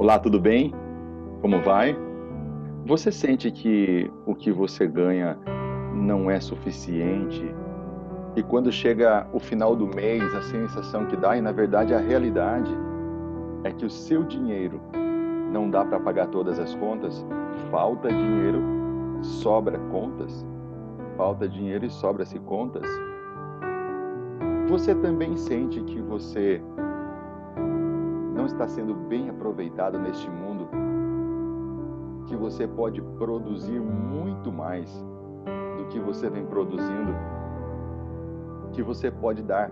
Olá, tudo bem? Como vai? Você sente que o que você ganha não é suficiente? E quando chega o final do mês, a sensação que dá, e na verdade a realidade, é que o seu dinheiro não dá para pagar todas as contas? Falta dinheiro, sobra contas? Falta dinheiro e sobra-se contas? Você também sente que você não está sendo bem aproveitado neste mundo? Que você pode produzir muito mais do que você vem produzindo, que você pode dar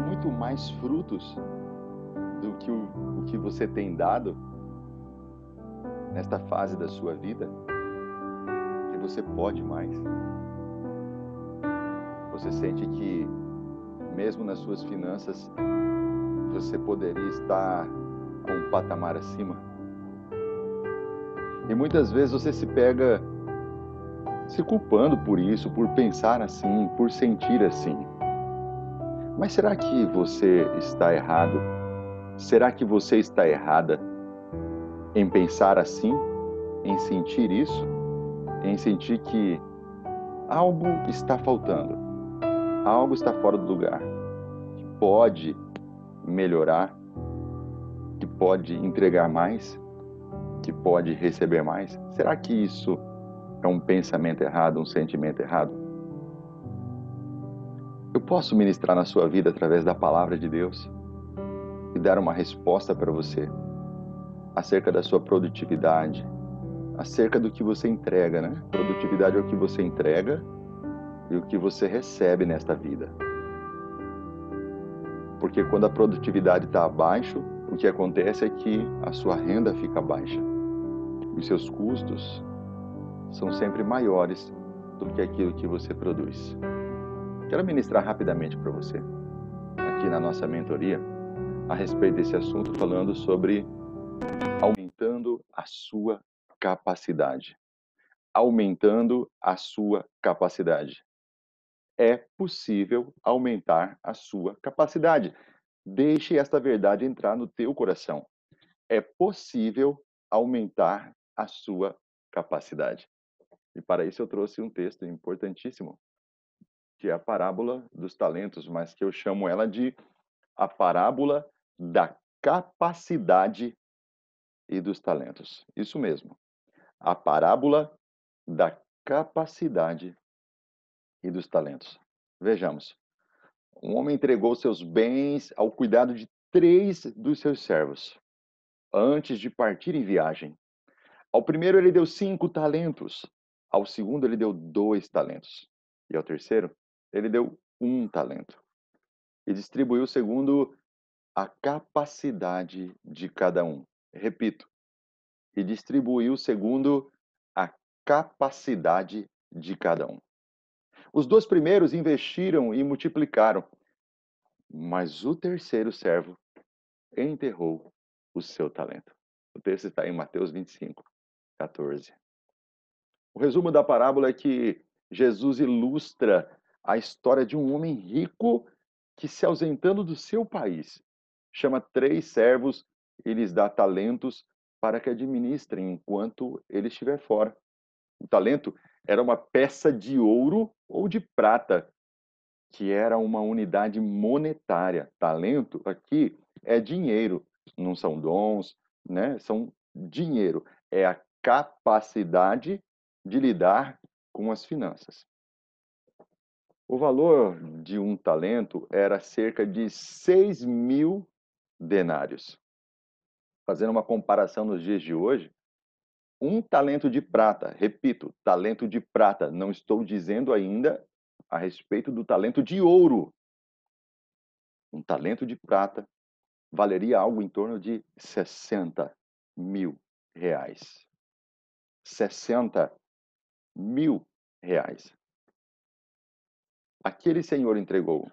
muito mais frutos do que o que você tem dado nesta fase da sua vida, que você pode mais. Você sente que, mesmo nas suas finanças, você poderia estar com um patamar acima. E muitas vezes você se pega se culpando por isso, por pensar assim, por sentir assim. Mas será que você está errado? Será que você está errada em pensar assim, em sentir isso, em sentir que algo está faltando, algo está fora do lugar, que pode melhorar, que pode entregar mais, que pode receber mais? Será que isso é um pensamento errado, um sentimento errado? Eu posso ministrar na sua vida através da palavra de Deus e dar uma resposta para você acerca da sua produtividade, acerca do que você entrega, né? Produtividade é o que você entrega e o que você recebe nesta vida. Porque quando a produtividade está abaixo, o que acontece é que a sua renda fica baixa. Os seus custos são sempre maiores do que aquilo que você produz. Quero ministrar rapidamente para você, aqui na nossa mentoria, a respeito desse assunto, falando sobre aumentando a sua capacidade. Aumentando a sua capacidade. É possível aumentar a sua capacidade. Deixe esta verdade entrar no teu coração. É possível aumentar a sua capacidade. E para isso eu trouxe um texto importantíssimo, que é a parábola dos talentos, mas que eu chamo ela de a parábola da capacidade e dos talentos. Isso mesmo, a parábola da capacidade e dos talentos. Vejamos. Um homem entregou seus bens ao cuidado de 3 dos seus servos, antes de partir em viagem. Ao primeiro ele deu 5 talentos, ao segundo ele deu 2 talentos, e ao terceiro ele deu 1 talento. E distribuiu segundo a capacidade de cada um. Repito, e distribuiu segundo a capacidade de cada um. Os 2 primeiros investiram e multiplicaram, mas o terceiro servo enterrou o seu talento. O texto está em Mateus 25, 14. O resumo da parábola é que Jesus ilustra a história de um homem rico que, se ausentando do seu país, chama 3 servos e lhes dá talentos para que administrem enquanto ele estiver fora. O talento era uma peça de ouro ou de prata, que era uma unidade monetária. Talento aqui é dinheiro, não são dons, né? São dinheiro. É a capacidade de lidar com as finanças. O valor de um talento era cerca de 6.000 denários. Fazendo uma comparação nos dias de hoje, um talento de prata, repito, talento de prata, não estou dizendo ainda a respeito do talento de ouro. Um talento de prata valeria algo em torno de 60.000 reais. 60.000 reais. Aquele senhor entregou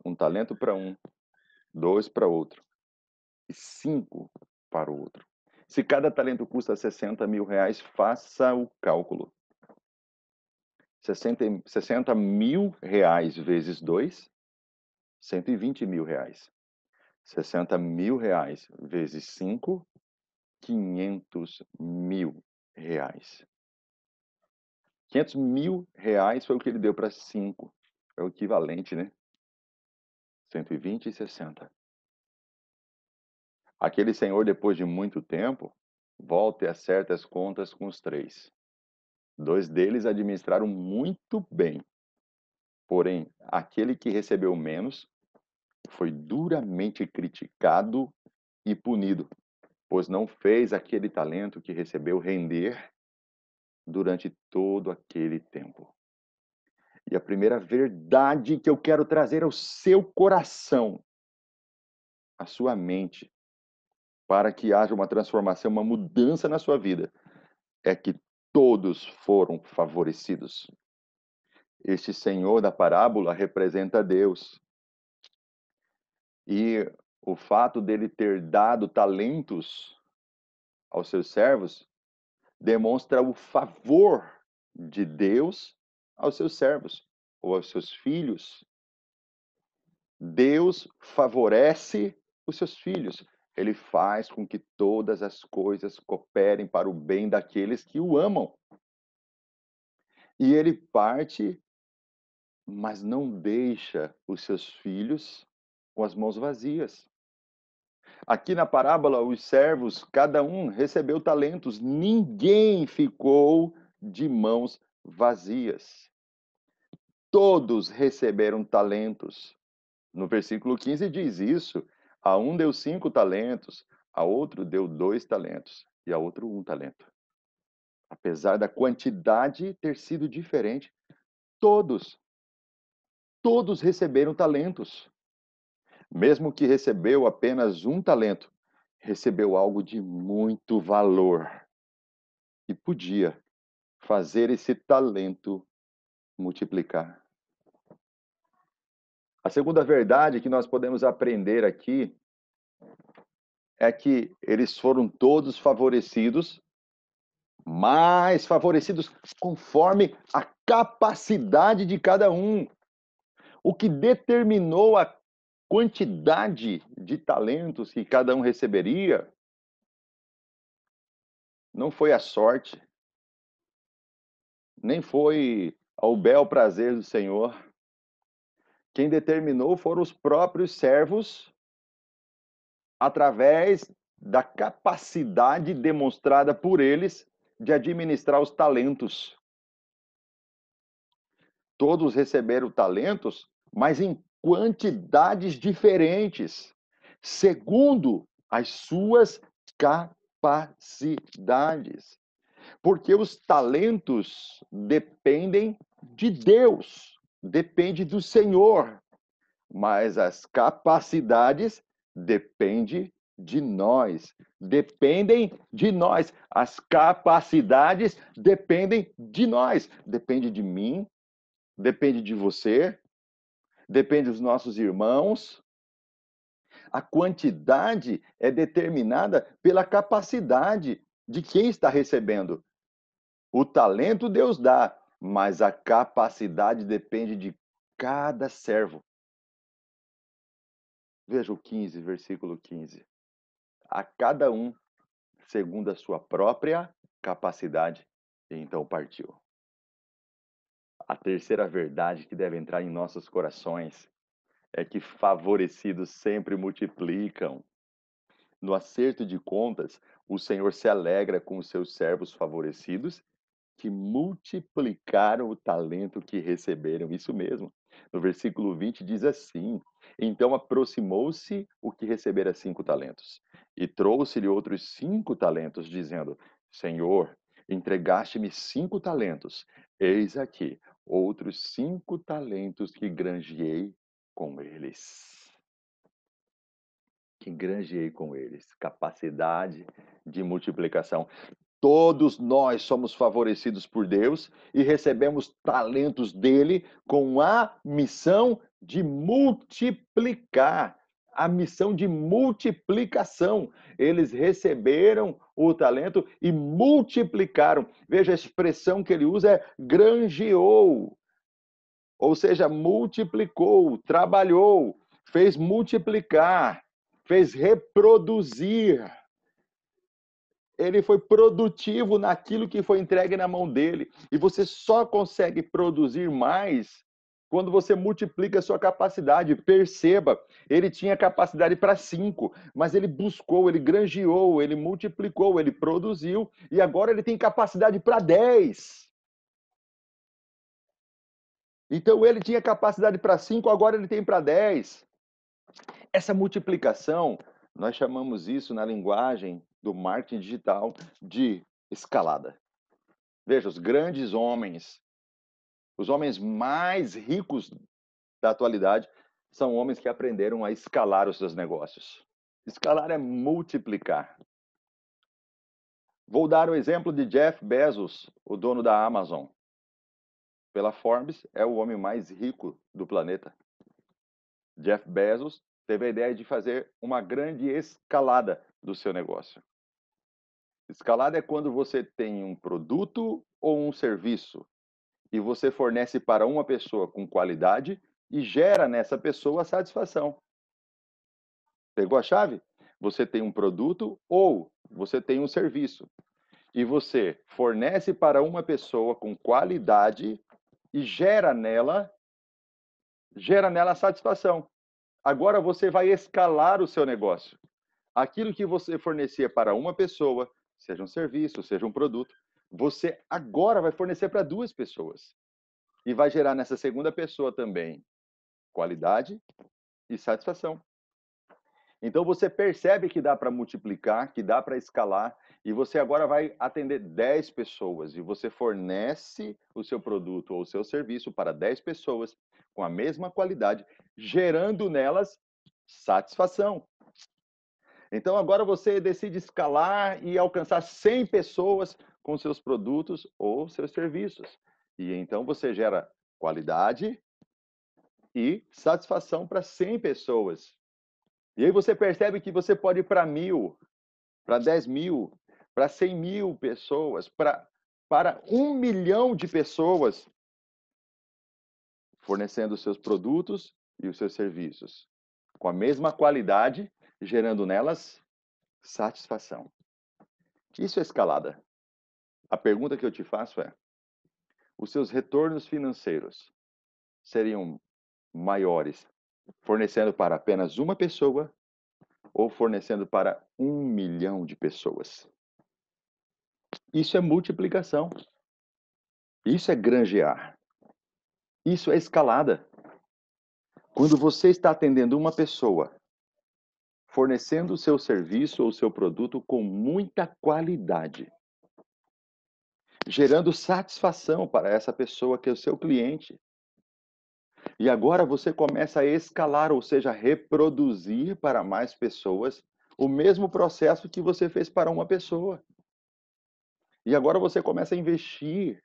um talento para um, 2 para outro e 5 para o outro. Se cada talento custa 60.000 reais, faça o cálculo. 60.000 reais vezes 2, 120.000 reais. 60.000 reais vezes 5, 500.000 reais. 500.000 reais foi o que ele deu para 5. É o equivalente, né? 120 e 60. Aquele senhor, depois de muito tempo, volta e acerta as contas com os 3. 2 deles administraram muito bem. Porém, aquele que recebeu menos foi duramente criticado e punido, pois não fez aquele talento que recebeu render durante todo aquele tempo. E a primeira verdade que eu quero trazer ao seu coração, à sua mente, para que haja uma transformação, uma mudança na sua vida, é que todos foram favorecidos. Este Senhor da parábola representa Deus. E o fato dele ter dado talentos aos seus servos demonstra o favor de Deus aos seus servos ou aos seus filhos. Deus favorece os seus filhos. Ele faz com que todas as coisas cooperem para o bem daqueles que o amam. E ele parte, mas não deixa os seus filhos com as mãos vazias. Aqui na parábola, os servos, cada um recebeu talentos, ninguém ficou de mãos vazias. Todos receberam talentos. No versículo 15 diz isso: a um deu 5 talentos, a outro deu 2 talentos e a outro 1 talento. Apesar da quantidade ter sido diferente, todos receberam talentos. Mesmo que recebeu apenas 1 talento, recebeu algo de muito valor e podia fazer esse talento multiplicar. A segunda verdade que nós podemos aprender aqui é que eles foram todos favorecidos, mas favorecidos conforme a capacidade de cada um. O que determinou a quantidade de talentos que cada um receberia não foi a sorte, nem foi ao bel prazer do Senhor. Quem determinou foram os próprios servos, através da capacidade demonstrada por eles de administrar os talentos. Todos receberam talentos, mas em quantidades diferentes, segundo as suas capacidades. Porque os talentos dependem de Deus, depende do Senhor, mas as capacidades dependem de nós, dependem de nós. As capacidades dependem de nós, depende de mim, depende de você, depende dos nossos irmãos. A quantidade é determinada pela capacidade de quem está recebendo. O talento Deus dá, mas a capacidade depende de cada servo. Veja o 15, versículo 15. A cada um, segundo a sua própria capacidade. E então partiu. A terceira verdade que deve entrar em nossos corações é que favorecidos sempre multiplicam. No acerto de contas, o Senhor se alegra com os seus servos favorecidos que multiplicaram o talento que receberam. Isso mesmo. No versículo 20 diz assim: então aproximou-se o que recebera 5 talentos e trouxe-lhe outros 5 talentos, dizendo: Senhor, entregaste-me 5 talentos. Eis aqui outros 5 talentos que granjeei com eles. Que granjeei com eles. Capacidade de multiplicação. Todos nós somos favorecidos por Deus e recebemos talentos dele com a missão de multiplicar, a missão de multiplicação. Eles receberam o talento e multiplicaram. Veja, a expressão que ele usa é granjeou, ou seja, multiplicou, trabalhou, fez multiplicar, fez reproduzir. Ele foi produtivo naquilo que foi entregue na mão dele. E você só consegue produzir mais quando você multiplica a sua capacidade. Perceba, ele tinha capacidade para 5, mas ele buscou, ele granjeou, ele multiplicou, ele produziu, e agora ele tem capacidade para 10. Então ele tinha capacidade para 5, agora ele tem para 10. Essa multiplicação, nós chamamos isso na linguagem do marketing digital de escalada. Veja, os homens mais ricos da atualidade, são homens que aprenderam a escalar os seus negócios. Escalar é multiplicar. Vou dar o exemplo de Jeff Bezos, o dono da Amazon. Pela Forbes, é o homem mais rico do planeta. Jeff Bezos teve a ideia de fazer uma grande escalada do seu negócio. Escalada é quando você tem um produto ou um serviço e você fornece para uma pessoa com qualidade e gera nessa pessoa satisfação. Pegou a chave? Você tem um produto ou você tem um serviço e você fornece para uma pessoa com qualidade e gera nela satisfação. Agora você vai escalar o seu negócio. Aquilo que você fornecia para uma pessoa, seja um serviço, seja um produto, você agora vai fornecer para 2 pessoas. E vai gerar nessa segunda pessoa também qualidade e satisfação. Então você percebe que dá para multiplicar, que dá para escalar, e você agora vai atender 10 pessoas e você fornece o seu produto ou o seu serviço para 10 pessoas com a mesma qualidade, gerando nelas satisfação. Então agora você decide escalar e alcançar 100 pessoas com seus produtos ou seus serviços. E então você gera qualidade e satisfação para 100 pessoas. E aí você percebe que você pode ir para 1.000, para 10.000, para 100.000 pessoas, para 1 milhão de pessoas, fornecendo os seus produtos e os seus serviços, com a mesma qualidade, gerando nelas satisfação. Isso é escalada. A pergunta que eu te faço é: os seus retornos financeiros seriam maiores fornecendo para apenas uma pessoa ou fornecendo para 1 milhão de pessoas? Isso é multiplicação. Isso é granjear. Isso é escalada. Quando você está atendendo uma pessoa, fornecendo o seu serviço ou o seu produto com muita qualidade, gerando satisfação para essa pessoa que é o seu cliente. E agora você começa a escalar, ou seja, reproduzir para mais pessoas o mesmo processo que você fez para uma pessoa. E agora você começa a investir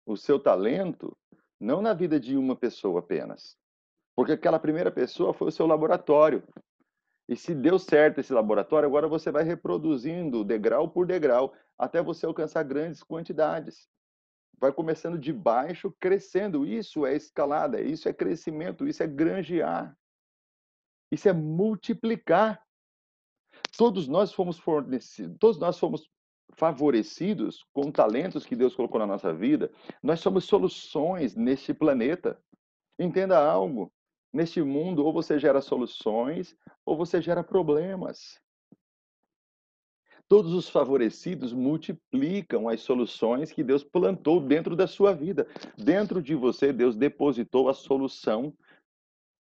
o seu talento não na vida de uma pessoa apenas, porque aquela primeira pessoa foi o seu laboratório. E se deu certo esse laboratório, agora você vai reproduzindo degrau por degrau até você alcançar grandes quantidades. Vai começando de baixo, crescendo. Isso é escalada, isso é crescimento, isso é granjear. Isso é multiplicar. Todos nós fomos fornecidos, todos nós fomos favorecidos com talentos que Deus colocou na nossa vida. Nós somos soluções neste planeta. Entenda algo. Neste mundo, ou você gera soluções, ou você gera problemas. Todos os favorecidos multiplicam as soluções que Deus plantou dentro da sua vida. Dentro de você, Deus depositou a solução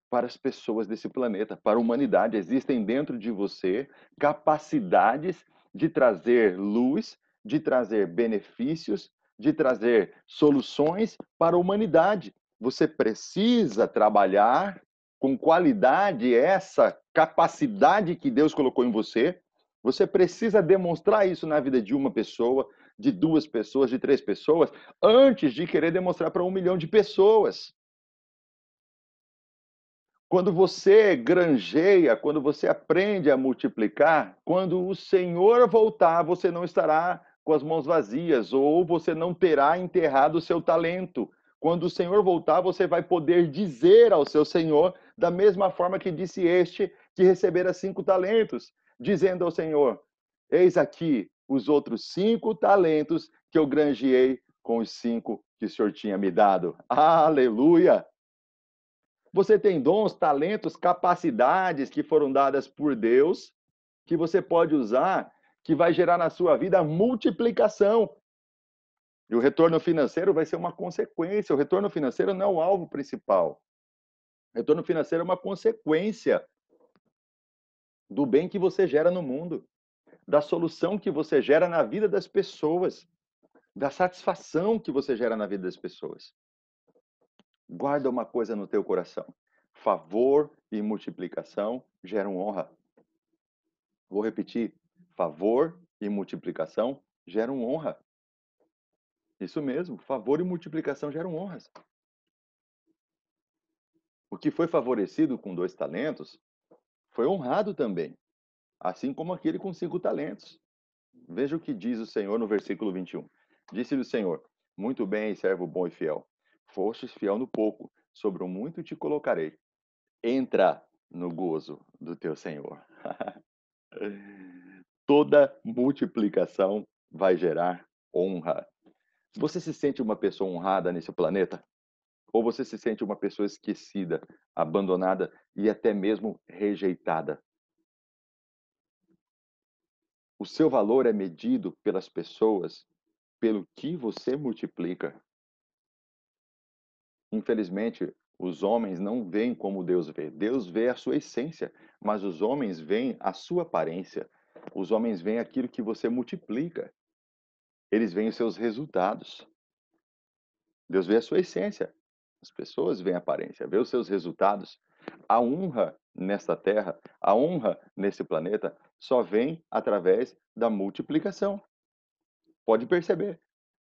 para as pessoas desse planeta, para a humanidade. Existem dentro de você capacidades de trazer luz, de trazer benefícios, de trazer soluções para a humanidade. Você precisa trabalhar com qualidade essa capacidade que Deus colocou em você. Você precisa demonstrar isso na vida de uma pessoa, de 2 pessoas, de 3 pessoas, antes de querer demonstrar para 1 milhão de pessoas. Quando você granjeia, quando você aprende a multiplicar, quando o Senhor voltar, você não estará com as mãos vazias, ou você não terá enterrado o seu talento. Quando o Senhor voltar, você vai poder dizer ao seu Senhor, da mesma forma que disse este, que recebera 5 talentos, dizendo ao Senhor: Eis aqui os outros 5 talentos que eu granjeei com os 5 que o Senhor tinha me dado. Aleluia! Você tem dons, talentos, capacidades que foram dadas por Deus, que você pode usar, que vai gerar na sua vida multiplicação. E o retorno financeiro vai ser uma consequência. O retorno financeiro não é o alvo principal. O retorno financeiro é uma consequência do bem que você gera no mundo, da solução que você gera na vida das pessoas, da satisfação que você gera na vida das pessoas. Guarda uma coisa no teu coração. Favor e multiplicação geram honra. Vou repetir. Favor e multiplicação geram honra. Isso mesmo. Favor e multiplicação geram honras. O que foi favorecido com 2 talentos foi honrado também, assim como aquele com 5 talentos. Veja o que diz o Senhor no versículo 21. Disse-lhe o Senhor: Muito bem, servo bom e fiel. Fostes fiel no pouco, sobre o muito te colocarei. Entra no gozo do teu Senhor. Toda multiplicação vai gerar honra. Você se sente uma pessoa honrada nesse planeta? Ou você se sente uma pessoa esquecida, abandonada e até mesmo rejeitada? O seu valor é medido pelas pessoas, pelo que você multiplica. Infelizmente, os homens não veem como Deus vê. Deus vê a sua essência, mas os homens veem a sua aparência. Os homens veem aquilo que você multiplica. Eles veem os seus resultados. Deus vê a sua essência. As pessoas veem a aparência, vê os seus resultados. A honra nesta terra, a honra nesse planeta, só vem através da multiplicação. Pode perceber.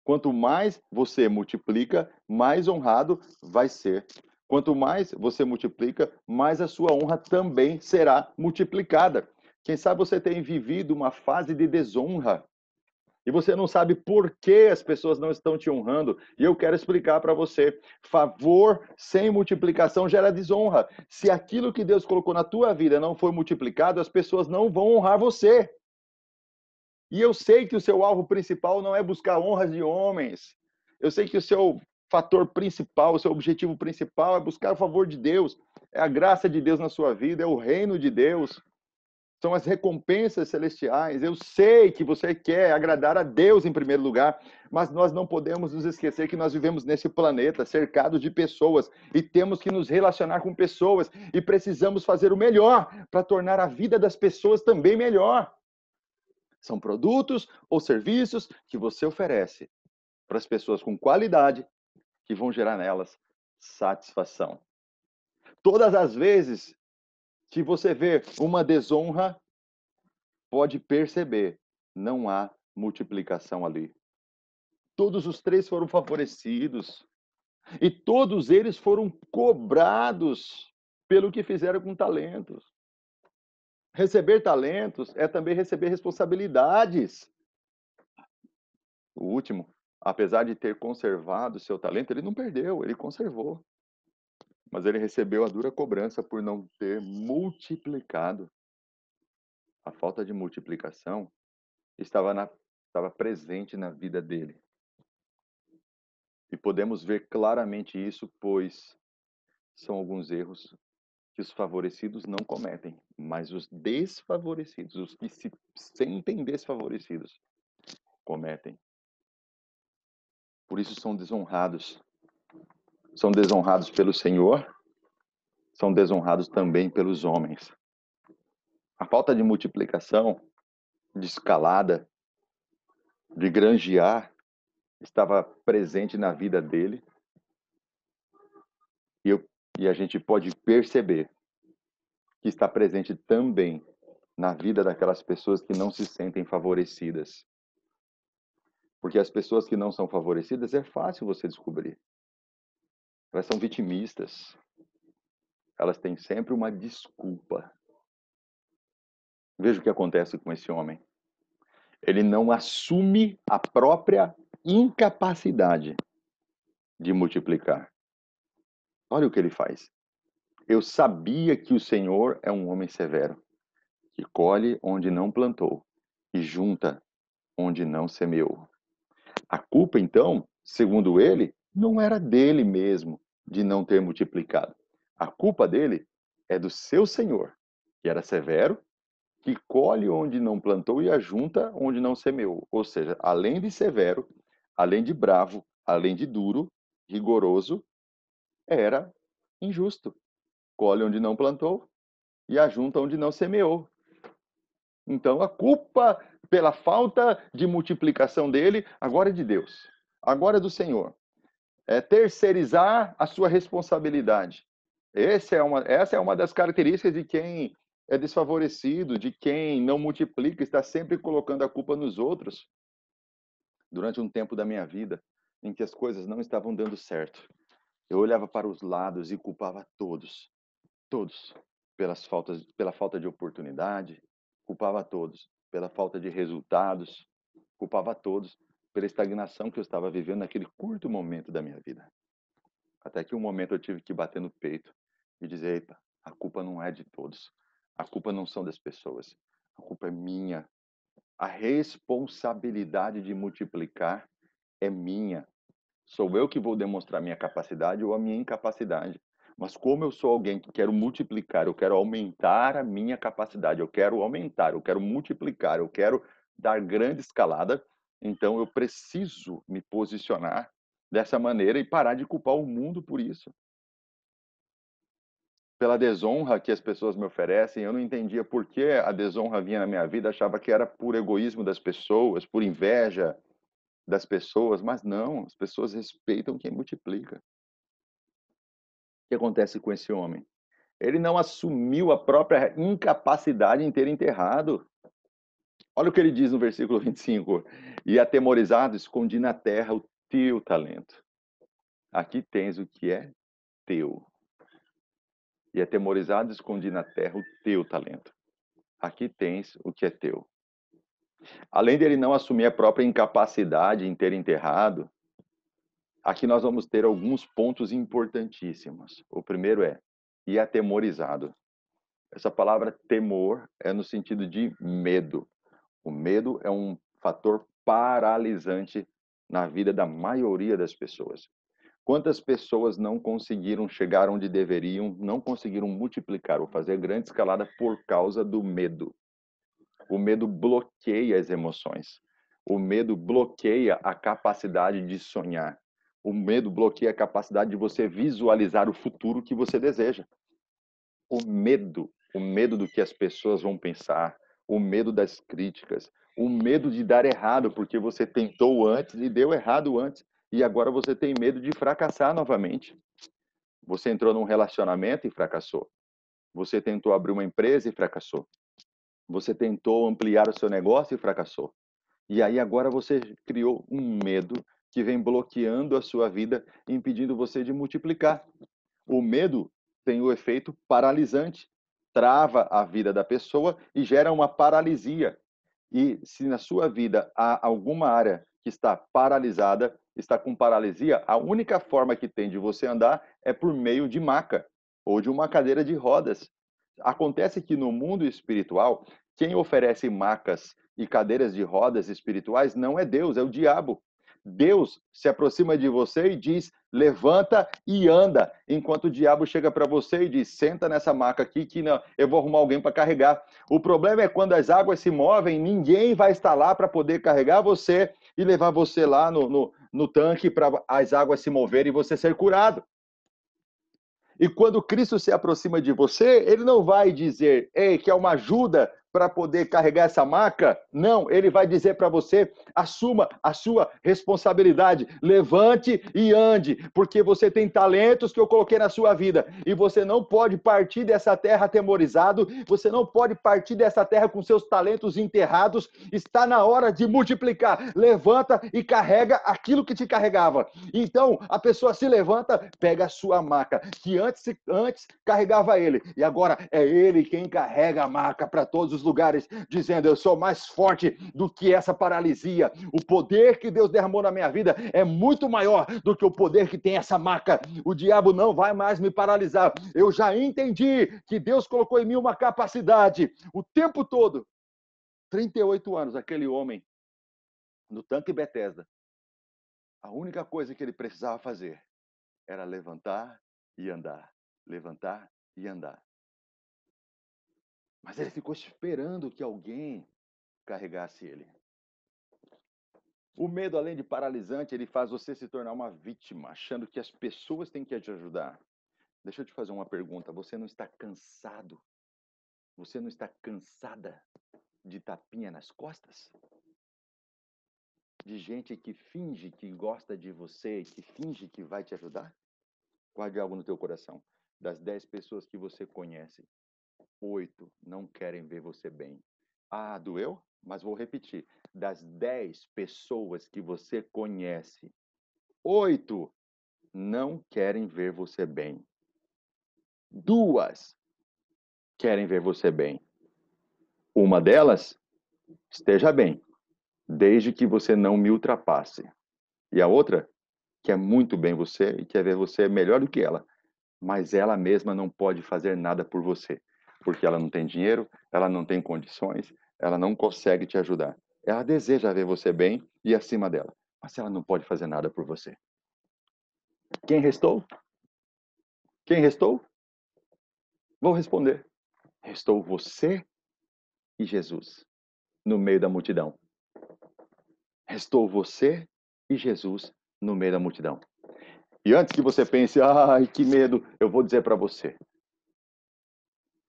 Quanto mais você multiplica, mais honrado vai ser. Quanto mais você multiplica, mais a sua honra também será multiplicada. Quem sabe você tem vivido uma fase de desonra e você não sabe por que as pessoas não estão te honrando. E eu quero explicar para você. Favor sem multiplicação gera desonra. Se aquilo que Deus colocou na tua vida não for multiplicado, as pessoas não vão honrar você. E eu sei que o seu alvo principal não é buscar honras de homens. Eu sei que o seu fator principal, o seu objetivo principal é buscar o favor de Deus, é a graça de Deus na sua vida, é o reino de Deus, são as recompensas celestiais. Eu sei que você quer agradar a Deus em primeiro lugar, mas nós não podemos nos esquecer que nós vivemos nesse planeta cercado de pessoas e temos que nos relacionar com pessoas e precisamos fazer o melhor para tornar a vida das pessoas também melhor. São produtos ou serviços que você oferece para as pessoas com qualidade que vão gerar nelas satisfação. Todas as vezes que você vê uma desonra, pode perceber, não há multiplicação ali. Todos os 3 foram favorecidos e todos eles foram cobrados pelo que fizeram com talentos. Receber talentos é também receber responsabilidades. O último, apesar de ter conservado seu talento, ele não perdeu, ele conservou. Mas ele recebeu a dura cobrança por não ter multiplicado. A falta de multiplicação estava presente na vida dele. E podemos ver claramente isso, pois são alguns erros que os favorecidos não cometem, mas os desfavorecidos, os que se sentem desfavorecidos, cometem. Por isso são desonrados. São desonrados pelo Senhor, são desonrados também pelos homens. A falta de multiplicação, de escalada, de granjear, estava presente na vida dele. E a gente pode perceber que está presente também na vida daquelas pessoas que não se sentem favorecidas. Porque as pessoas que não são favorecidas é fácil você descobrir. Elas são vitimistas. Elas têm sempre uma desculpa. Veja o que acontece com esse homem. Ele não assume a própria incapacidade de multiplicar. Olha o que ele faz. Eu sabia que o Senhor é um homem severo, que colhe onde não plantou e junta onde não semeou. A culpa, então, segundo ele, não era dele mesmo de não ter multiplicado. A culpa dele é do seu Senhor, que era severo, que colhe onde não plantou e ajunta onde não semeou. Ou seja, além de severo, além de bravo, além de duro, rigoroso, era injusto. Colhe onde não plantou e ajunta onde não semeou. Então, a culpa pela falta de multiplicação dele agora é de Deus, agora é do Senhor. É terceirizar a sua responsabilidade. Essa é uma das características de quem é desfavorecido, de quem não multiplica, está sempre colocando a culpa nos outros. Durante um tempo da minha vida em que as coisas não estavam dando certo, eu olhava para os lados e culpava todos, todos, pela falta de oportunidade, culpava todos pela falta de resultados, culpava todos pela estagnação que eu estava vivendo naquele curto momento da minha vida. Até que um momento eu tive que bater no peito e dizer: eita, a culpa não é de todos. A culpa não são das pessoas. A culpa é minha. A responsabilidade de multiplicar é minha. Sou eu que vou demonstrar minha capacidade ou a minha incapacidade. Mas como eu sou alguém que quero multiplicar, eu quero aumentar a minha capacidade, eu quero aumentar, eu quero multiplicar, eu quero dar grande escalada, então eu preciso me posicionar dessa maneira e parar de culpar o mundo por isso. Pela desonra que as pessoas me oferecem, eu não entendia por que a desonra vinha na minha vida, achava que era por egoísmo das pessoas, por inveja das pessoas, mas não, as pessoas respeitam quem multiplica. O que acontece com esse homem? Ele não assumiu a própria incapacidade em ter enterrado. Olha o que ele diz no versículo 25: e atemorizado, escondi na terra o teu talento. Aqui tens o que é teu. E atemorizado, escondi na terra o teu talento. Aqui tens o que é teu. Além dele não assumir a própria incapacidade em ter enterrado, aqui nós vamos ter alguns pontos importantíssimos. O primeiro é, e atemorizado. Essa palavra temor é no sentido de medo. O medo é um fator paralisante na vida da maioria das pessoas. Quantas pessoas não conseguiram chegar onde deveriam, não conseguiram multiplicar ou fazer grande escalada por causa do medo? O medo bloqueia as emoções. O medo bloqueia a capacidade de sonhar. O medo bloqueia a capacidade de você visualizar o futuro que você deseja. O medo do que as pessoas vão pensar, o medo das críticas, o medo de dar errado, porque você tentou antes e deu errado antes, e agora você tem medo de fracassar novamente. Você entrou num relacionamento e fracassou. Você tentou abrir uma empresa e fracassou. Você tentou ampliar o seu negócio e fracassou. E aí agora você criou um medo que vem bloqueando a sua vida, impedindo você de multiplicar. O medo tem o efeito paralisante, trava a vida da pessoa e gera uma paralisia. E se na sua vida há alguma área que está paralisada, está com paralisia, a única forma que tem de você andar é por meio de maca ou de uma cadeira de rodas. Acontece que no mundo espiritual, quem oferece macas e cadeiras de rodas espirituais não é Deus, é o diabo. Deus se aproxima de você e diz: levanta e anda, enquanto o diabo chega para você e diz: senta nessa maca aqui que não, eu vou arrumar alguém para carregar. O problema é quando as águas se movem, ninguém vai estar lá para poder carregar você e levar você lá no tanque para as águas se moverem e você ser curado. E quando Cristo se aproxima de você, ele não vai dizer, ei, que é uma ajuda para poder carregar essa maca. Não, ele vai dizer para você, assuma a sua responsabilidade, levante e ande, porque você tem talentos que eu coloquei na sua vida, e você não pode partir dessa terra atemorizado, você não pode partir dessa terra com seus talentos enterrados, está na hora de multiplicar. Levanta e carrega aquilo que te carregava. Então, a pessoa se levanta, pega a sua maca, que antes carregava ele, e agora é ele quem carrega a maca para todos os lugares, dizendo: eu sou mais forte do que essa paralisia. O poder que Deus derramou na minha vida é muito maior do que o poder que tem essa maca. O diabo não vai mais me paralisar. Eu já entendi que Deus colocou em mim uma capacidade o tempo todo 38 anos, aquele homem no tanque Bethesda, a única coisa que ele precisava fazer era levantar e andar, levantar e andar. Mas ele ficou esperando que alguém carregasse ele. O medo, além de paralisante, ele faz você se tornar uma vítima, achando que as pessoas têm que te ajudar. Deixa eu te fazer uma pergunta. Você não está cansado? Você não está cansada de tapinha nas costas? De gente que finge que gosta de você, que finge que vai te ajudar? Guarde algo no teu coração. Das 10 pessoas que você conhece, 8 não querem ver você bem. Ah, doeu? Mas vou repetir. Das 10 pessoas que você conhece, 8 não querem ver você bem. 2 querem ver você bem. Uma delas, esteja bem, desde que você não me ultrapasse. E a outra, quer muito bem você e quer ver você melhor do que ela. Mas ela mesma não pode fazer nada por você. Porque ela não tem dinheiro, ela não tem condições, ela não consegue te ajudar. Ela deseja ver você bem e acima dela. Mas ela não pode fazer nada por você. Quem restou? Quem restou? Vou responder. Restou você e Jesus no meio da multidão. Restou você e Jesus no meio da multidão. E antes que você pense, ai, que medo, eu vou dizer para você.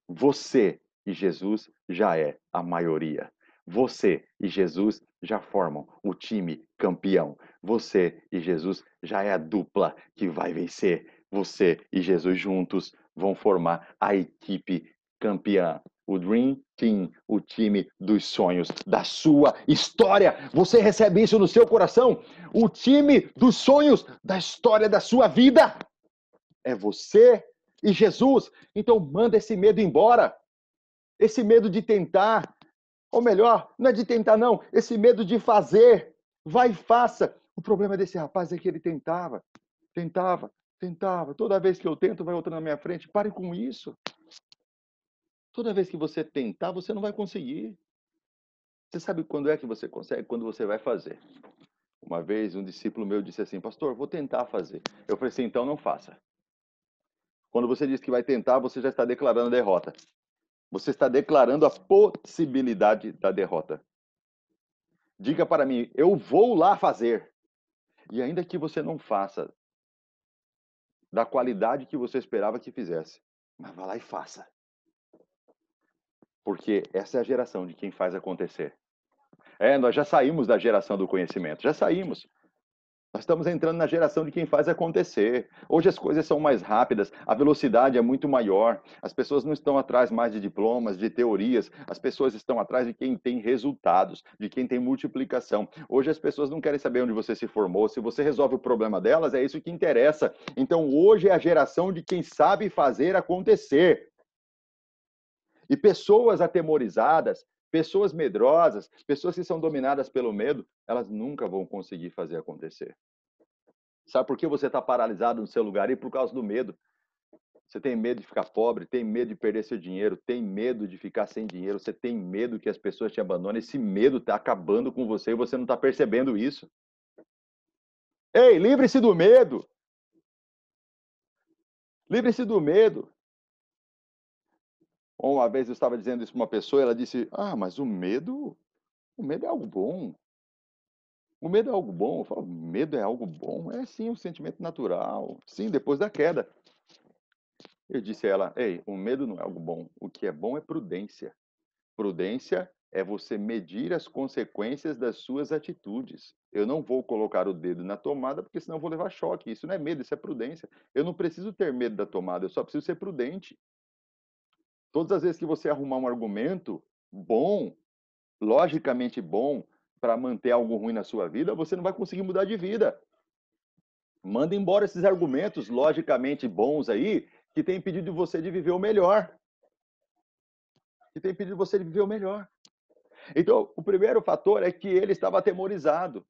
Você e Jesus já é a maioria. Você e Jesus já formam o time campeão. Você e Jesus já é a dupla que vai vencer. Você e Jesus juntos vão formar a equipe campeã. O Dream Team, o time dos sonhos da sua história. Você recebe isso no seu coração? O time dos sonhos da história da sua vida é você e Jesus. Então manda esse medo embora. Esse medo de tentar, ou melhor, não é de tentar não, esse medo de fazer. Vai e faça. O problema desse rapaz é que ele tentava. Toda vez que eu tento, vai outra na minha frente. Pare com isso. Toda vez que você tentar, você não vai conseguir. Você sabe quando é que você consegue? Quando você vai fazer. Uma vez, um discípulo meu disse assim, pastor, vou tentar fazer. Eu falei assim, então não faça. Quando você diz que vai tentar, você já está declarando a derrota. Você está declarando a possibilidade da derrota. Diga para mim, eu vou lá fazer. E ainda que você não faça da qualidade que você esperava que fizesse, mas vá lá e faça. Porque essa é a geração de quem faz acontecer. Nós já saímos da geração do conhecimento, já saímos. Nós estamos entrando na geração de quem faz acontecer. Hoje as coisas são mais rápidas, a velocidade é muito maior. As pessoas não estão atrás mais de diplomas, de teorias. As pessoas estão atrás de quem tem resultados, de quem tem multiplicação. Hoje as pessoas não querem saber onde você se formou. Se você resolve o problema delas, é isso que interessa. Então hoje é a geração de quem sabe fazer acontecer. E pessoas atemorizadas, pessoas medrosas, pessoas que são dominadas pelo medo, elas nunca vão conseguir fazer acontecer. Sabe por que você está paralisado no seu lugar? E por causa do medo. Você tem medo de ficar pobre, tem medo de perder seu dinheiro, tem medo de ficar sem dinheiro, você tem medo que as pessoas te abandonem. Esse medo está acabando com você e você não está percebendo isso. Ei, livre-se do medo! Livre-se do medo! Uma vez eu estava dizendo isso para uma pessoa, ela disse, mas o medo é algo bom. O medo é algo bom. Eu falo, medo é algo bom? É sim, um sentimento natural. Sim, depois da queda. Eu disse a ela, ei, o medo não é algo bom. O que é bom é prudência. Prudência é você medir as consequências das suas atitudes. Eu não vou colocar o dedo na tomada, porque senão eu vou levar choque. Isso não é medo, isso é prudência. Eu não preciso ter medo da tomada, eu só preciso ser prudente. Todas as vezes que você arrumar um argumento bom, logicamente bom, para manter algo ruim na sua vida, você não vai conseguir mudar de vida. Manda embora esses argumentos logicamente bons aí, que tem impedido você de viver o melhor. Então, o primeiro fator é que ele estava atemorizado.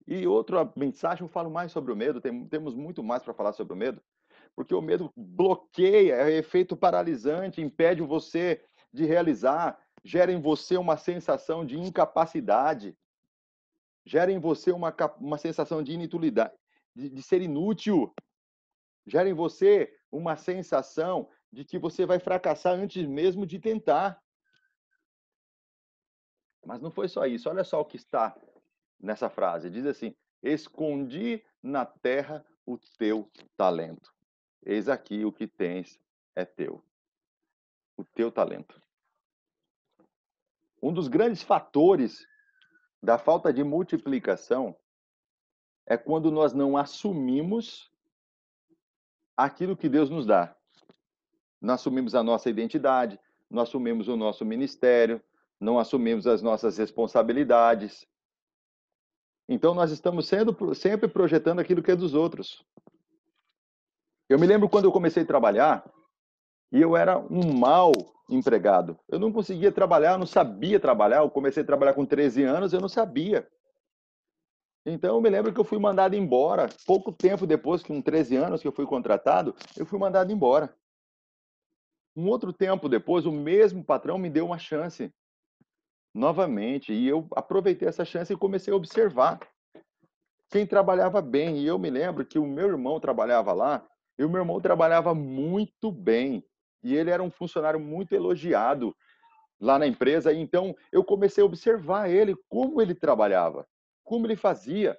E outra mensagem, eu falo mais sobre o medo, temos muito mais para falar sobre o medo, porque o medo bloqueia, é efeito paralisante, impede você de realizar. gera em você uma sensação de incapacidade, gera em você uma sensação de inutilidade, de ser inútil, gera em você uma sensação de que você vai fracassar antes mesmo de tentar. Mas não foi só isso, olha só o que está nessa frase. Diz assim: escondi na terra o teu talento. Eis aqui o que tens é teu, o teu talento. Um dos grandes fatores da falta de multiplicação é quando nós não assumimos aquilo que Deus nos dá. Não assumimos a nossa identidade, não assumimos o nosso ministério, não assumimos as nossas responsabilidades. Então nós estamos sempre projetando aquilo que é dos outros. Eu me lembro quando eu comecei a trabalhar e eu era um mau empregado. Eu não conseguia trabalhar, eu não sabia trabalhar. Eu comecei a trabalhar com 13 anos, eu não sabia. Então eu me lembro que eu fui mandado embora. Pouco tempo depois, com 13 anos que eu fui contratado, eu fui mandado embora. Um outro tempo depois, o mesmo patrão me deu uma chance novamente e eu aproveitei essa chance e comecei a observar quem trabalhava bem. E eu me lembro que o meu irmão trabalhava lá, e o meu irmão trabalhava muito bem. E ele era um funcionário muito elogiado lá na empresa. E então eu comecei a observar ele, como ele trabalhava, como ele fazia.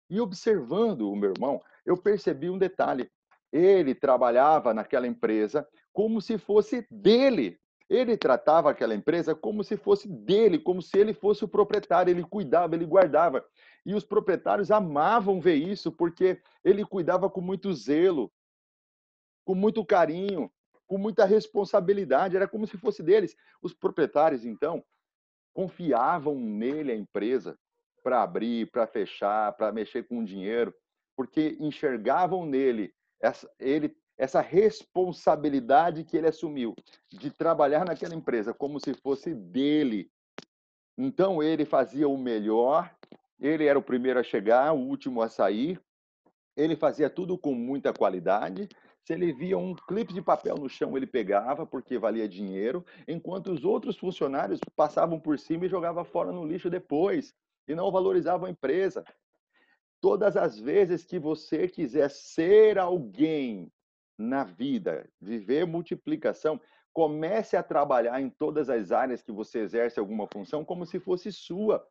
E observando o meu irmão, eu percebi um detalhe. Ele trabalhava naquela empresa como se fosse dele. Ele tratava aquela empresa como se fosse dele, como se ele fosse o proprietário. Ele cuidava, ele guardava. E os proprietários amavam ver isso, porque ele cuidava com muito zelo, com muito carinho, com muita responsabilidade. Era como se fosse deles. Os proprietários, então, confiavam nele a empresa para abrir, para fechar, para mexer com o dinheiro, porque enxergavam nele essa responsabilidade que ele assumiu de trabalhar naquela empresa como se fosse dele. Então ele fazia o melhor, ele era o primeiro a chegar, o último a sair, ele fazia tudo com muita qualidade. Se ele via um clipe de papel no chão, ele pegava, porque valia dinheiro, enquanto os outros funcionários passavam por cima e jogavam fora no lixo depois, e não valorizavam a empresa. Todas as vezes que você quiser ser alguém na vida, viver multiplicação, comece a trabalhar em todas as áreas que você exerce alguma função como se fosse sua.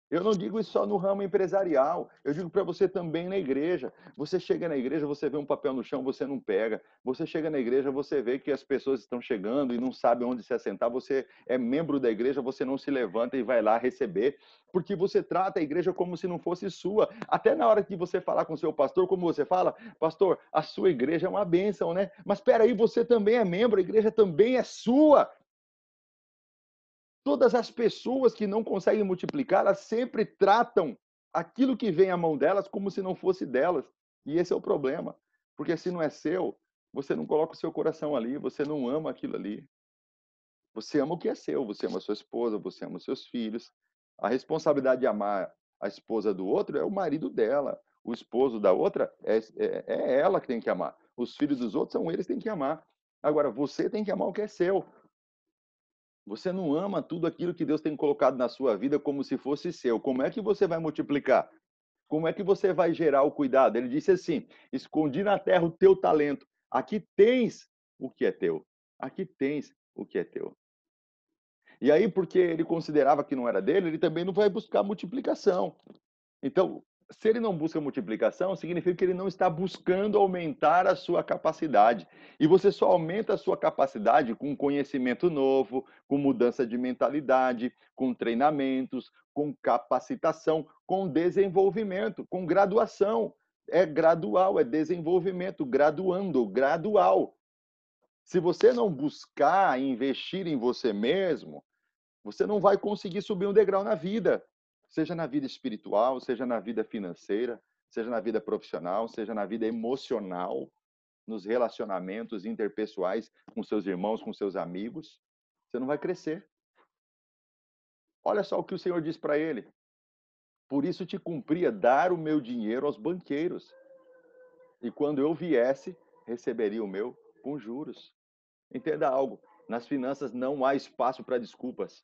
Eu não digo isso só no ramo empresarial, eu digo para você também na igreja. Você chega na igreja, você vê um papel no chão, você não pega. Você chega na igreja, você vê que as pessoas estão chegando e não sabem onde se assentar. Você é membro da igreja, você não se levanta e vai lá receber, porque você trata a igreja como se não fosse sua. Até na hora que você falar com o seu pastor, como você fala, pastor, a sua igreja é uma bênção, né? Mas espera aí, você também é membro, a igreja também é sua. Todas as pessoas que não conseguem multiplicar, elas sempre tratam aquilo que vem à mão delas como se não fosse delas. E esse é o problema. Porque se não é seu, você não coloca o seu coração ali, você não ama aquilo ali. Você ama o que é seu, você ama a sua esposa, você ama os seus filhos. A responsabilidade de amar a esposa do outro é o marido dela. O esposo da outra é ela que tem que amar. Os filhos dos outros são eles que têm que amar. Agora, você tem que amar o que é seu. Você não ama tudo aquilo que Deus tem colocado na sua vida como se fosse seu. Como é que você vai multiplicar? Como é que você vai gerar o cuidado? Ele disse assim: escondi na terra o teu talento. Aqui tens o que é teu. Aqui tens o que é teu. E aí, porque ele considerava que não era dele, ele também não vai buscar multiplicação. Então, se ele não busca multiplicação, significa que ele não está buscando aumentar a sua capacidade. E você só aumenta a sua capacidade com conhecimento novo, com mudança de mentalidade, com treinamentos, com capacitação, com desenvolvimento, com graduação. É gradual, é desenvolvimento, graduando, gradual. Se você não buscar investir em você mesmo, você não vai conseguir subir um degrau na vida, seja na vida espiritual, seja na vida financeira, seja na vida profissional, seja na vida emocional, nos relacionamentos interpessoais com seus irmãos, com seus amigos. Você não vai crescer. Olha só o que o Senhor diz para ele: por isso te cumpria dar o meu dinheiro aos banqueiros, e quando eu viesse, receberia o meu com juros. Entenda algo. Nas finanças não há espaço para desculpas.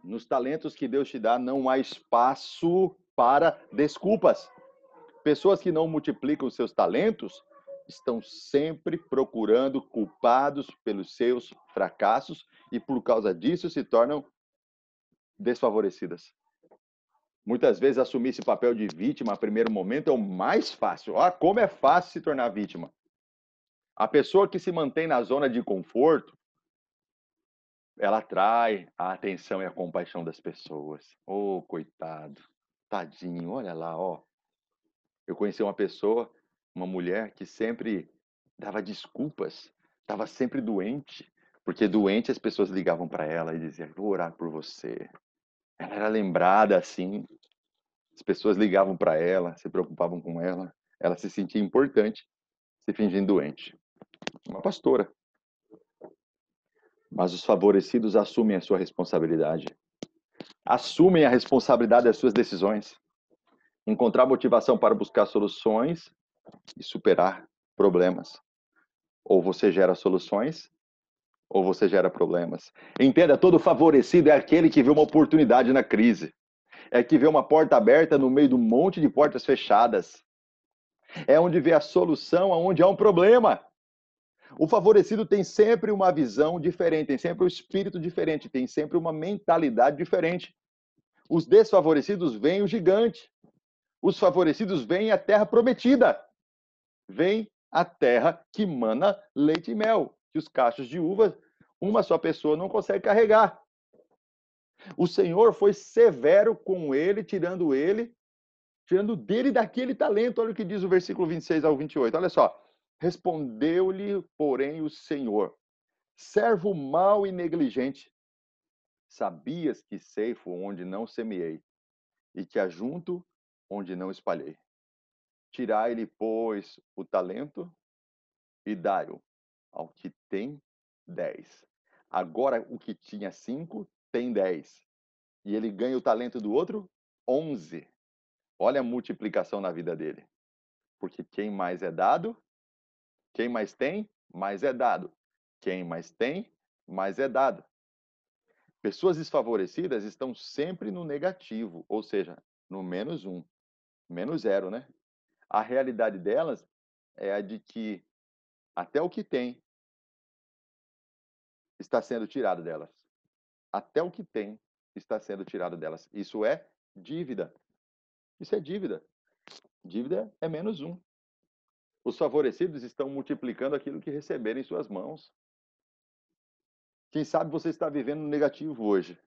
Nos talentos que Deus te dá, não há espaço para desculpas. Pessoas que não multiplicam os seus talentos estão sempre procurando culpados pelos seus fracassos e, por causa disso, se tornam desfavorecidas. Muitas vezes, assumir esse papel de vítima a primeiro momento é o mais fácil. Olha como é fácil se tornar vítima. A pessoa que se mantém na zona de conforto, ela atrai a atenção e a compaixão das pessoas. Oh, coitado, tadinho, olha lá, ó. Eu conheci uma pessoa, uma mulher, que sempre dava desculpas, estava sempre doente, porque doente as pessoas ligavam para ela e diziam, vou orar por você. Ela era lembrada assim, as pessoas ligavam para ela, se preocupavam com ela se sentia importante, se fingindo doente. Uma pastora. Mas os favorecidos assumem a sua responsabilidade. Assumem a responsabilidade das suas decisões. Encontrar motivação para buscar soluções e superar problemas. Ou você gera soluções, ou você gera problemas. Entenda, todo favorecido é aquele que vê uma oportunidade na crise. É que vê uma porta aberta no meio de um monte de portas fechadas. É onde vê a solução aonde há um problema. O favorecido tem sempre uma visão diferente, tem sempre um espírito diferente, tem sempre uma mentalidade diferente. Os desfavorecidos veem o gigante. Os favorecidos veem a terra prometida. Veem a terra que mana leite e mel, que os cachos de uvas uma só pessoa não consegue carregar. O Senhor foi severo com ele, tirando dele daquele talento. Olha o que diz o versículo 26 ao 28. Olha só. Respondeu-lhe, porém, o Senhor: servo mau e negligente, sabias que ceifo onde não semeei e que ajunto onde não espalhei. Tirai-lhe, pois, o talento e dai-o ao que tem 10. Agora o que tinha 5 tem 10. E ele ganha o talento do outro 11. Olha a multiplicação na vida dele. Porque quem mais é dado, quem mais tem, mais é dado. Quem mais tem, mais é dado. Pessoas desfavorecidas estão sempre no negativo, ou seja, no menos 1, menos 0, né? A realidade delas é a de que até o que tem está sendo tirado delas. Até o que tem está sendo tirado delas. Isso é dívida. Isso é dívida. Dívida é menos 1. Os favorecidos estão multiplicando aquilo que receberem em suas mãos. Quem sabe você está vivendo no negativo hoje.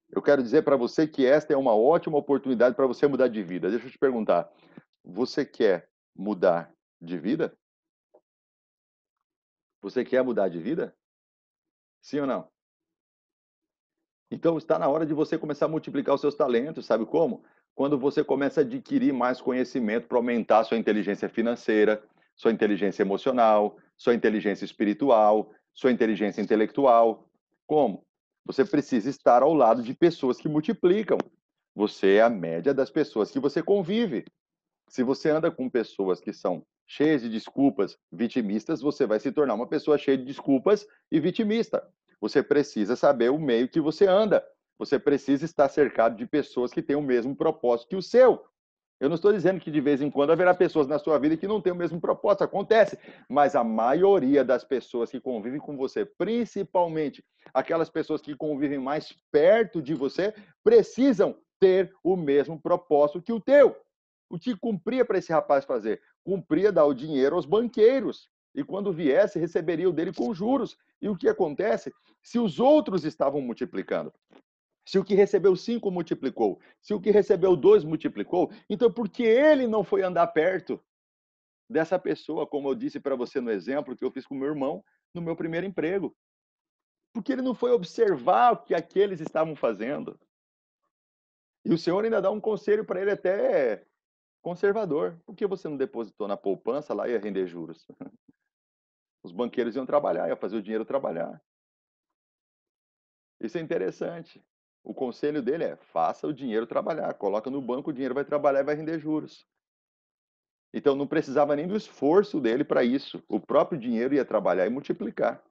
Eu quero dizer para você que esta é uma ótima oportunidade para você mudar de vida. Deixa eu te perguntar, você quer mudar de vida? Você quer mudar de vida? Sim ou não? Então está na hora de você começar a multiplicar os seus talentos, sabe como? Quando você começa a adquirir mais conhecimento para aumentar a sua inteligência financeira, sua inteligência emocional, sua inteligência espiritual, sua inteligência intelectual. Como? Você precisa estar ao lado de pessoas que multiplicam. Você é a média das pessoas que você convive. Se você anda com pessoas que são cheias de desculpas, vitimistas, você vai se tornar uma pessoa cheia de desculpas e vitimista. Você precisa saber o meio que você anda. Você precisa estar cercado de pessoas que têm o mesmo propósito que o seu. Eu não estou dizendo que de vez em quando haverá pessoas na sua vida que não têm o mesmo propósito, acontece, mas a maioria das pessoas que convivem com você, principalmente aquelas pessoas que convivem mais perto de você, precisam ter o mesmo propósito que o teu. O que cumpria para esse rapaz fazer? Cumpria dar o dinheiro aos banqueiros. E quando viesse, receberia o dele com juros. E o que acontece? Se os outros estavam multiplicando, se o que recebeu 5 multiplicou, se o que recebeu 2 multiplicou, então por que ele não foi andar perto dessa pessoa, como eu disse para você no exemplo que eu fiz com meu irmão no meu primeiro emprego? Porque ele não foi observar o que aqueles estavam fazendo. E o Senhor ainda dá um conselho para ele até conservador. Por que você não depositou na poupança lá e ia render juros? Os banqueiros iam trabalhar, iam fazer o dinheiro trabalhar. Isso é interessante. O conselho dele é: faça o dinheiro trabalhar, coloca no banco, o dinheiro vai trabalhar e vai render juros. Então não precisava nem do esforço dele para isso. O próprio dinheiro ia trabalhar e multiplicar.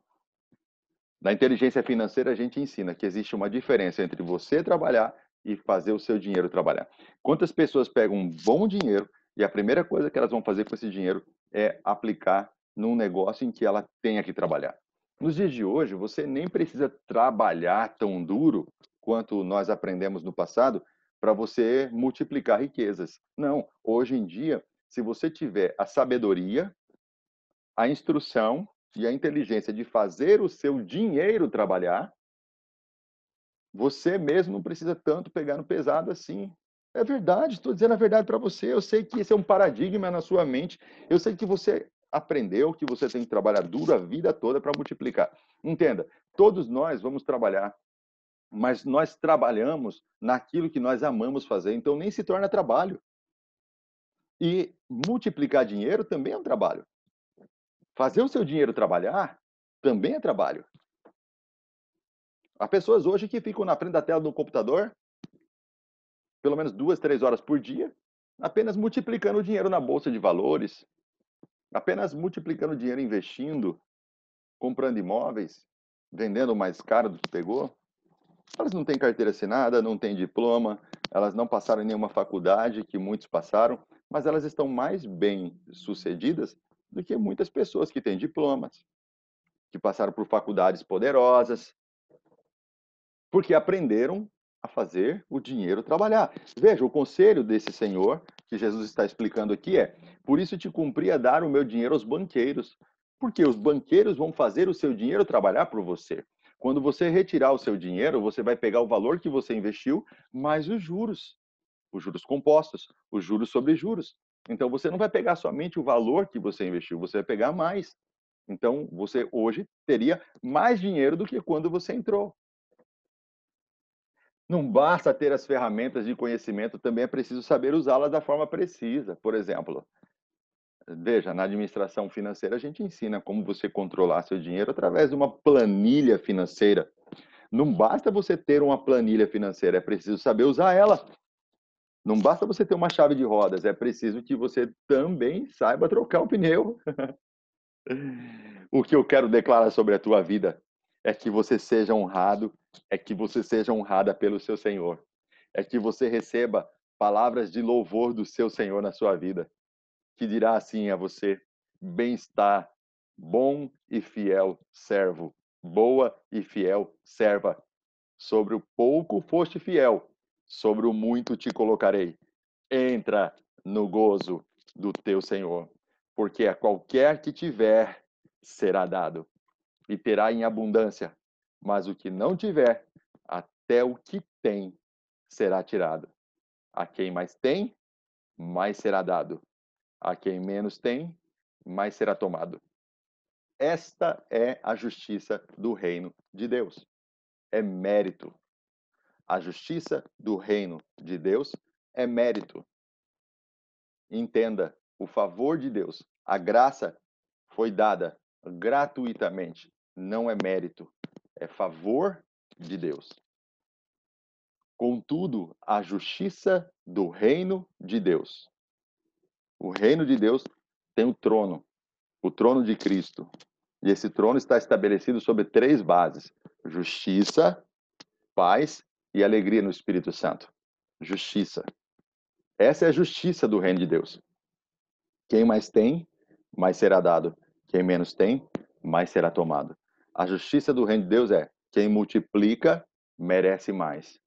Na inteligência financeira, a gente ensina que existe uma diferença entre você trabalhar e fazer o seu dinheiro trabalhar. Quantas pessoas pegam um bom dinheiro e a primeira coisa que elas vão fazer com esse dinheiro é aplicar num negócio em que ela tenha que trabalhar? Nos dias de hoje, você nem precisa trabalhar tão duro quanto nós aprendemos no passado para você multiplicar riquezas. Não, hoje em dia, se você tiver a sabedoria, a instrução e a inteligência de fazer o seu dinheiro trabalhar, você mesmo não precisa tanto pegar no pesado assim. É verdade, estou dizendo a verdade para você. Eu sei que esse é um paradigma na sua mente. Eu sei que você aprendeu que você tem que trabalhar duro a vida toda para multiplicar. Entenda, todos nós vamos trabalhar, mas nós trabalhamos naquilo que nós amamos fazer, então nem se torna trabalho. E multiplicar dinheiro também é um trabalho. Fazer o seu dinheiro trabalhar também é trabalho. Há pessoas hoje que ficam na frente da tela do computador pelo menos 2, 3 horas por dia, apenas multiplicando o dinheiro na bolsa de valores, apenas multiplicando o dinheiro investindo, comprando imóveis, vendendo mais caro do que pegou. Elas não têm carteira assinada, não têm diploma, elas não passaram em nenhuma faculdade, que muitos passaram, mas elas estão mais bem-sucedidas do que muitas pessoas que têm diplomas, que passaram por faculdades poderosas, porque aprenderam a fazer o dinheiro trabalhar. Veja, o conselho desse senhor, que Jesus está explicando aqui, é: por isso te cumpria dar o meu dinheiro aos banqueiros, porque os banqueiros vão fazer o seu dinheiro trabalhar por você. Quando você retirar o seu dinheiro, você vai pegar o valor que você investiu, mais os juros compostos, os juros sobre juros. Então você não vai pegar somente o valor que você investiu, você vai pegar mais. Então você hoje teria mais dinheiro do que quando você entrou. Não basta ter as ferramentas de conhecimento, também é preciso saber usá-las da forma precisa. Por exemplo, veja, na administração financeira a gente ensina como você controlar seu dinheiro através de uma planilha financeira. Não basta você ter uma planilha financeira, é preciso saber usar ela. Não basta você ter uma chave de rodas, é preciso que você também saiba trocar o pneu. O que eu quero declarar sobre a tua vida é que você seja honrado, é que você seja honrada pelo seu Senhor. É que você receba palavras de louvor do seu Senhor na sua vida, que dirá assim a você: bem-estar, bom e fiel servo, boa e fiel serva. Sobre o pouco foste fiel, sobre o muito te colocarei. Entra no gozo do teu Senhor, porque a qualquer que tiver será dado e terá em abundância, mas o que não tiver, até o que tem será tirado. A quem mais tem, mais será dado. A quem menos tem, mais será tomado. Esta é a justiça do reino de Deus. É mérito. A justiça do reino de Deus é mérito. Entenda, o favor de Deus, a graça foi dada gratuitamente. Não é mérito, é favor de Deus. Contudo, a justiça do reino de Deus. O reino de Deus tem o trono de Cristo. E esse trono está estabelecido sobre 3 bases: justiça, paz e alegria no Espírito Santo. Justiça. Essa é a justiça do reino de Deus. Quem mais tem, mais será dado. Quem menos tem, mais será tomado. A justiça do reino de Deus é: quem multiplica, merece mais.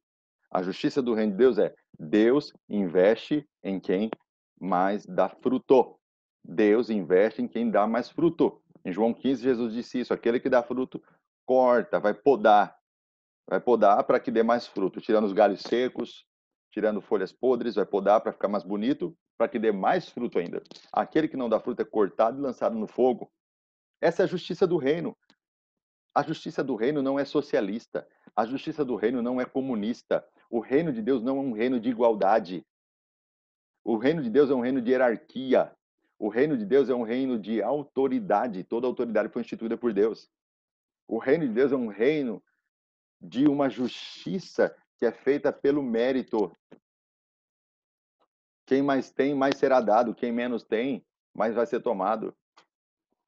A justiça do reino de Deus é: Deus investe em quem mais dá fruto. Deus investe em quem dá mais fruto. Em João 15, Jesus disse isso: aquele que dá fruto, corta, vai podar. Vai podar para que dê mais fruto, tirando os galhos secos, tirando folhas podres, vai podar para ficar mais bonito, para que dê mais fruto ainda. Aquele que não dá fruto é cortado e lançado no fogo. Essa é a justiça do reino. A justiça do reino não é socialista. A justiça do reino não é comunista. O reino de Deus não é um reino de igualdade. O reino de Deus é um reino de hierarquia. O reino de Deus é um reino de autoridade. Toda autoridade foi instituída por Deus. O reino de Deus é um reino de uma justiça que é feita pelo mérito. Quem mais tem, mais será dado. Quem menos tem, mais vai ser tomado.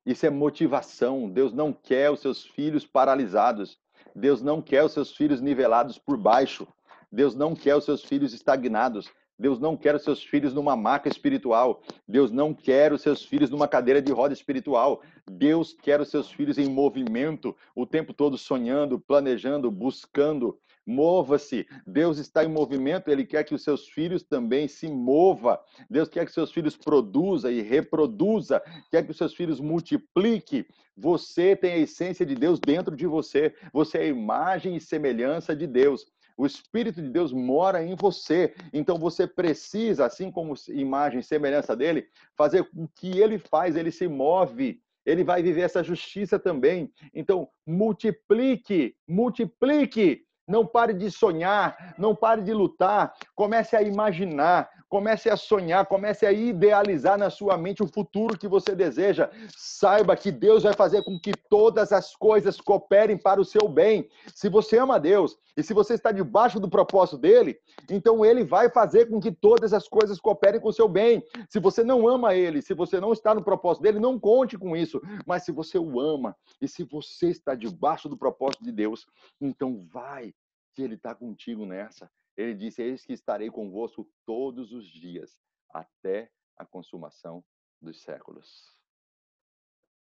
Isso é motivação. Deus não quer os seus filhos paralisados. Deus não quer os seus filhos nivelados por baixo. Deus não quer os seus filhos estagnados. Deus não quer os seus filhos numa maca espiritual. Deus não quer os seus filhos numa cadeira de roda espiritual. Deus quer os seus filhos em movimento, o tempo todo sonhando, planejando, buscando. Mova-se. Deus está em movimento, Ele quer que os seus filhos também se movam. Deus quer que seus filhos produza e reproduza, quer que os seus filhos multipliquem. Você tem a essência de Deus dentro de você. Você é a imagem e semelhança de Deus. O Espírito de Deus mora em você. Então você precisa, assim como imagem e semelhança dele, fazer o que ele faz, ele se move. Ele vai viver essa justiça também. Então, multiplique, multiplique. Não pare de sonhar, não pare de lutar. Comece a imaginar, comece a sonhar, comece a idealizar na sua mente o futuro que você deseja. Saiba que Deus vai fazer com que todas as coisas cooperem para o seu bem. Se você ama Deus e se você está debaixo do propósito dele, então ele vai fazer com que todas as coisas cooperem com o seu bem. Se você não ama ele, se você não está no propósito dele, não conte com isso. Mas se você o ama e se você está debaixo do propósito de Deus, então vai, que ele está contigo nessa. Ele disse: eis que estarei convosco todos os dias, até a consumação dos séculos.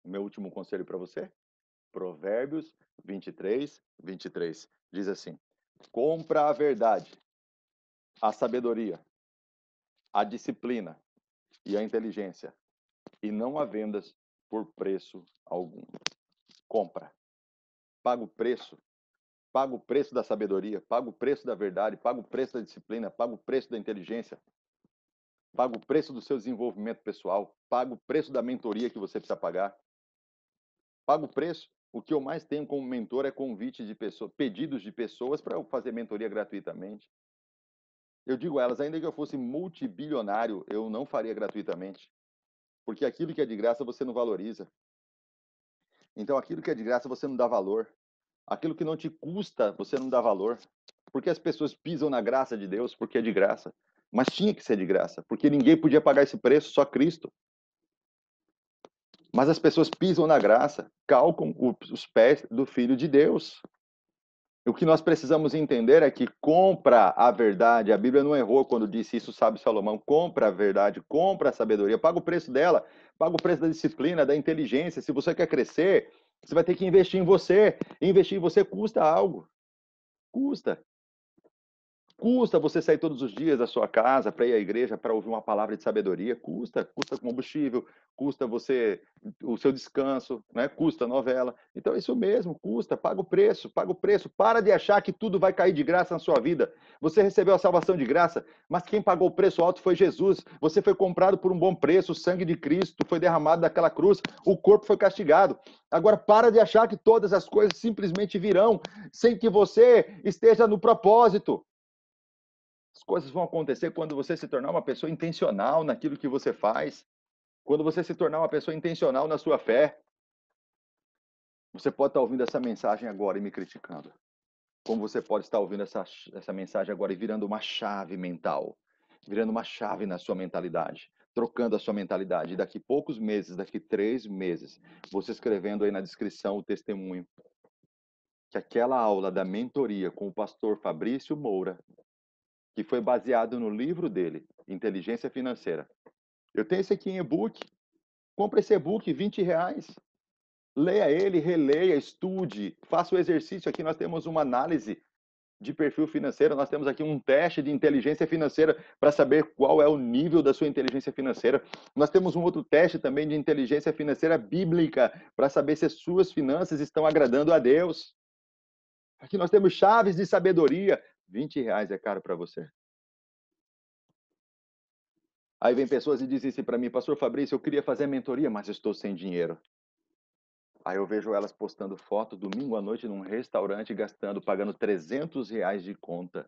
O meu último conselho para você? Provérbios 23, 23. Diz assim: compra a verdade, a sabedoria, a disciplina e a inteligência, e não a vendas por preço algum. Compra. Paga o preço. Paga o preço da sabedoria, paga o preço da verdade, paga o preço da disciplina, paga o preço da inteligência, paga o preço do seu desenvolvimento pessoal, paga o preço da mentoria que você precisa pagar. Paga o preço. O que eu mais tenho como mentor é convite de pessoas, pedidos de pessoas para eu fazer mentoria gratuitamente. Eu digo a elas, ainda que eu fosse multibilionário, eu não faria gratuitamente. Porque aquilo que é de graça você não valoriza. Então aquilo que é de graça você não dá valor. Aquilo que não te custa, você não dá valor. Porque as pessoas pisam na graça de Deus porque é de graça. Mas tinha que ser de graça, porque ninguém podia pagar esse preço, só Cristo. Mas as pessoas pisam na graça, calcam os pés do Filho de Deus. O que nós precisamos entender é que compra a verdade. A Bíblia não errou quando disse isso, sabe Salomão? Compra a verdade, compra a sabedoria, paga o preço dela, paga o preço da disciplina, da inteligência. Se você quer crescer, você vai ter que investir em você. Investir em você custa algo. Custa. Custa você sair todos os dias da sua casa para ir à igreja, para ouvir uma palavra de sabedoria. Custa, custa combustível, custa você o seu descanso, né? Custa novela. Então é isso mesmo, custa, paga o preço, paga o preço. Para de achar que tudo vai cair de graça na sua vida. Você recebeu a salvação de graça, mas quem pagou o preço alto foi Jesus. Você foi comprado por um bom preço, o sangue de Cristo foi derramado naquela cruz, o corpo foi castigado. Agora para de achar que todas as coisas simplesmente virão sem que você esteja no propósito. As coisas vão acontecer quando você se tornar uma pessoa intencional naquilo que você faz. Quando você se tornar uma pessoa intencional na sua fé. Você pode estar ouvindo essa mensagem agora e me criticando. Como você pode estar ouvindo essa mensagem agora e virando uma chave mental. Virando uma chave na sua mentalidade. Trocando a sua mentalidade. E daqui poucos meses, daqui 3 meses, você escrevendo aí na descrição o testemunho. Que aquela aula da mentoria com o pastor Fabrício Moura, que foi baseado no livro dele, Inteligência Financeira. Eu tenho esse aqui em e-book. Compre esse e-book, R$ 20. Leia ele, releia, estude, faça o exercício. Aqui nós temos uma análise de perfil financeiro, nós temos aqui um teste de inteligência financeira para saber qual é o nível da sua inteligência financeira. Nós temos um outro teste também de inteligência financeira bíblica para saber se as suas finanças estão agradando a Deus. Aqui nós temos chaves de sabedoria. R$ 20 é caro para você. Aí vem pessoas e dizem assim para mim, pastor Fabrício, eu queria fazer mentoria, mas estou sem dinheiro. Aí eu vejo elas postando foto domingo à noite num restaurante, gastando, pagando R$ 300 de conta. R$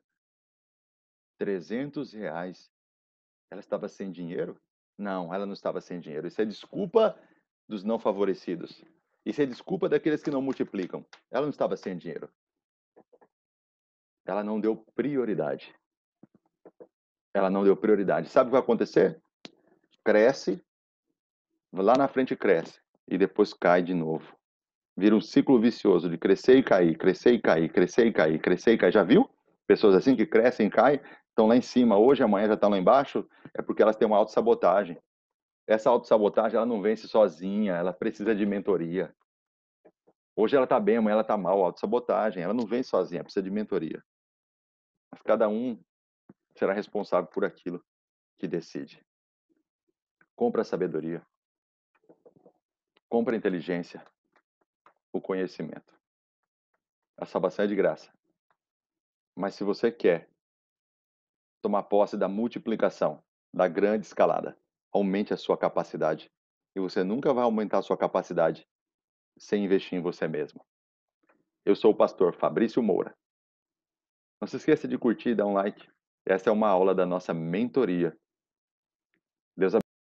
300. Ela estava sem dinheiro? Não, ela não estava sem dinheiro. Isso é desculpa dos não favorecidos. Isso é desculpa daqueles que não multiplicam. Ela não estava sem dinheiro. Ela não deu prioridade. Ela não deu prioridade. Sabe o que vai acontecer? Cresce, lá na frente cresce. e depois cai de novo. Vira um ciclo vicioso de crescer e cair, crescer e cair, crescer e cair, crescer e cair. Já viu? Pessoas assim que crescem e caem, estão lá em cima hoje, amanhã já estão lá embaixo, é porque elas têm uma autossabotagem. Essa autossabotagem, ela não vence sozinha, ela precisa de mentoria. Hoje ela está bem, amanhã ela está mal, autossabotagem. Ela não vem sozinha, precisa de mentoria. Mas cada um será responsável por aquilo que decide. Compra a sabedoria, compra a inteligência, o conhecimento. A salvação é de graça. Mas se você quer tomar posse da multiplicação, da grande escalada, aumente a sua capacidade. E você nunca vai aumentar a sua capacidade sem investir em você mesmo. Eu sou o pastor Fabrício Moura. Não se esqueça de curtir e dar um like. Essa é uma aula da nossa mentoria. Deus abençoe.